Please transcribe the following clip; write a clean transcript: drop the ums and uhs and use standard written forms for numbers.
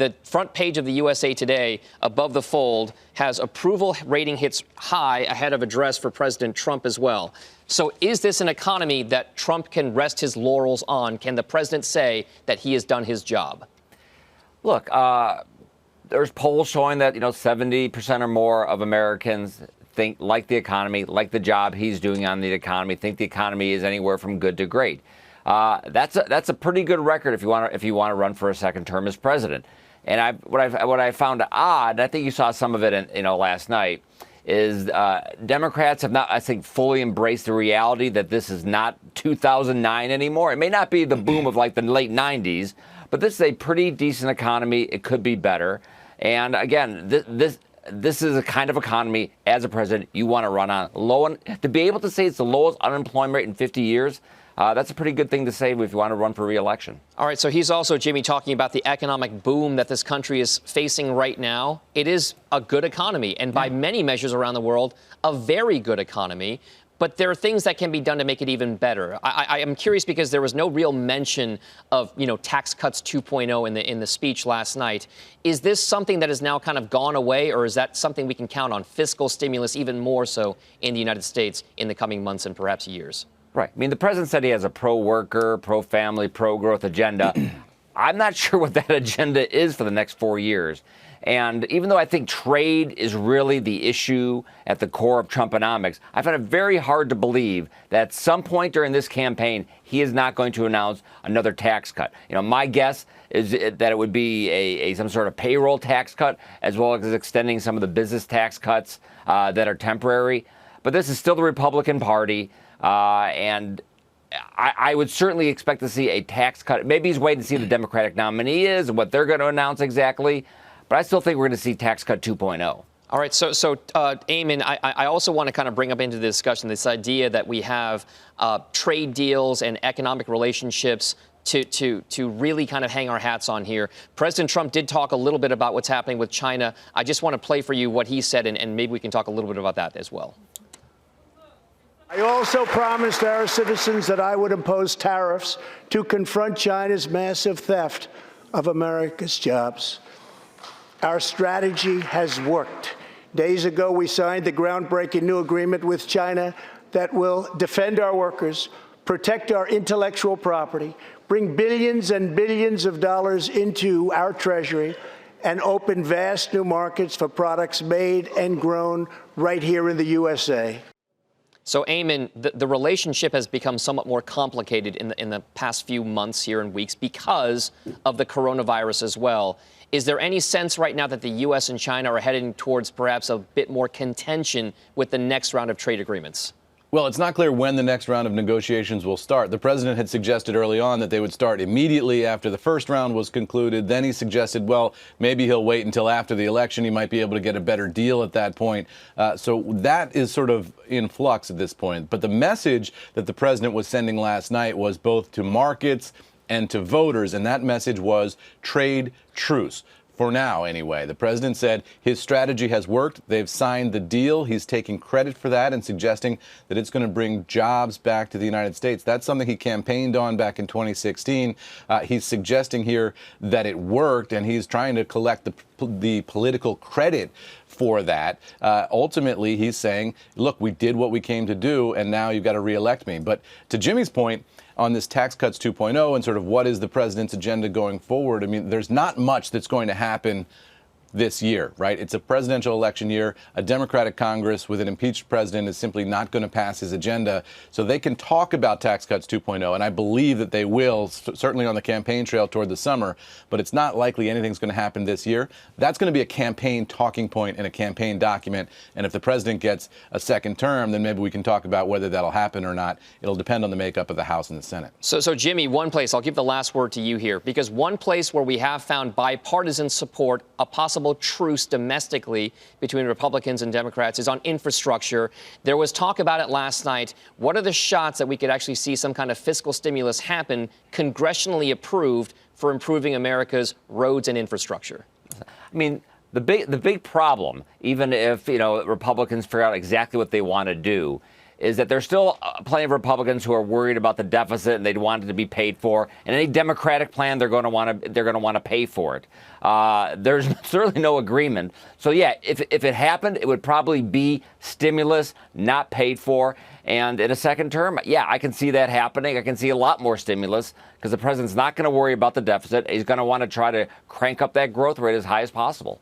the front page of the USA Today, above the fold, has approval rating hits high ahead of address for President Trump as well. So is this an economy that Trump can rest his laurels on? Can the president say that he has done his job? Look, there's polls showing that, 70% or more of Americans like the economy, like the job he's doing on the economy, think the economy is anywhere from good to great. That's a pretty good record if you want to run for a second term as president. And what I found odd, and I think you saw some of it last night, is Democrats have not, I think, fully embraced the reality that this is not 2009 anymore. It may not be the boom of like the late 90s, but this is a pretty decent economy. It could be better. And again, this is a kind of economy, as a president, you want to run on. To be able to say it's the lowest unemployment rate in 50 years, that's a pretty good thing to say if you want to run for re-election. All right, so he's also, Jimmy, talking about the economic boom that this country is facing right now. It is a good economy, and by many measures around the world, a very good economy. But there are things that can be done to make it even better. I am curious because there was no real mention of, tax cuts 2.0 in the speech last night. Is this something that has now kind of gone away, or is that something we can count on, fiscal stimulus even more so in the United States in the coming months and perhaps years? Right. I mean, the president said he has a pro-worker, pro-family, pro-growth agenda. I'm not sure what that agenda is for the next 4 years. And even though I think trade is really the issue at the core of Trumponomics, I find it very hard to believe that at some point during this campaign, he is not going to announce another tax cut. My guess is that it would be some sort of payroll tax cut, as well as extending some of the business tax cuts that are temporary. But this is still the Republican Party, and I would certainly expect to see a tax cut. Maybe he's waiting to see who the Democratic nominee is and what they're going to announce exactly. But I still think we're going to see tax cut 2.0. All right. So Eamon, I also want to kind of bring up into the discussion this idea that we have trade deals and economic relationships to really kind of hang our hats on here. President Trump did talk a little bit about what's happening with China. I just want to play for you what he said, and maybe we can talk a little bit about that as well. I also promised our citizens that I would impose tariffs to confront China's massive theft of America's jobs. Our strategy has worked. Days ago, we signed the groundbreaking new agreement with China that will defend our workers, protect our intellectual property, bring billions and billions of dollars into our treasury, and open vast new markets for products made and grown right here in the USA. So, Eamon, the relationship has become somewhat more complicated in the past few months here and weeks because of the coronavirus as well. Is there any sense right now that the U.S. and China are heading towards perhaps a bit more contention with the next round of trade agreements? Well, it's not clear when the next round of negotiations will start. The president had suggested early on that they would start immediately after the first round was concluded. Then he suggested, well, maybe he'll wait until after the election. He might be able to get a better deal at that point. So that is sort of in flux at this point. But the message that the president was sending last night was both to markets and to voters, and that message was trade truce. For now, anyway. The president said his strategy has worked. They've signed the deal. He's taking credit for that and suggesting that it's going to bring jobs back to the United States. That's something he campaigned on back in 2016. He's suggesting here that it worked, and he's trying to collect the political credit for that. Ultimately, he's saying, look, we did what we came to do, and now you've got to reelect me. But to Jimmy's point, on this tax cuts 2.0 and sort of what is the president's agenda going forward, I mean, there's not much that's going to happen this year, right? It's a presidential election year. A Democratic Congress with an impeached president is simply not going to pass his agenda. So they can talk about tax cuts 2.0, and I believe that they will, certainly on the campaign trail toward the summer, but it's not likely anything's going to happen this year. That's going to be a campaign talking point and a campaign document, and if the president gets a second term, then maybe we can talk about whether that'll happen or not. It'll depend on the makeup of the House and the Senate. So Jimmy, one place, I'll give the last word to you here, because one place where we have found bipartisan support, a possible truce domestically between Republicans and Democrats, is on infrastructure. There was talk about it last night. What are the shots that we could actually see some kind of fiscal stimulus happen, congressionally approved, for improving America's roads and infrastructure? I mean, the big problem, even if Republicans figure out exactly what they want to do, is that there's still plenty of Republicans who are worried about the deficit and they'd want it to be paid for. And any Democratic plan, they're going to want to pay for it. There's certainly no agreement. So yeah, if it happened, it would probably be stimulus, not paid for. And in a second term, yeah, I can see that happening. I can see a lot more stimulus because the president's not going to worry about the deficit. He's going to want to try to crank up that growth rate as high as possible.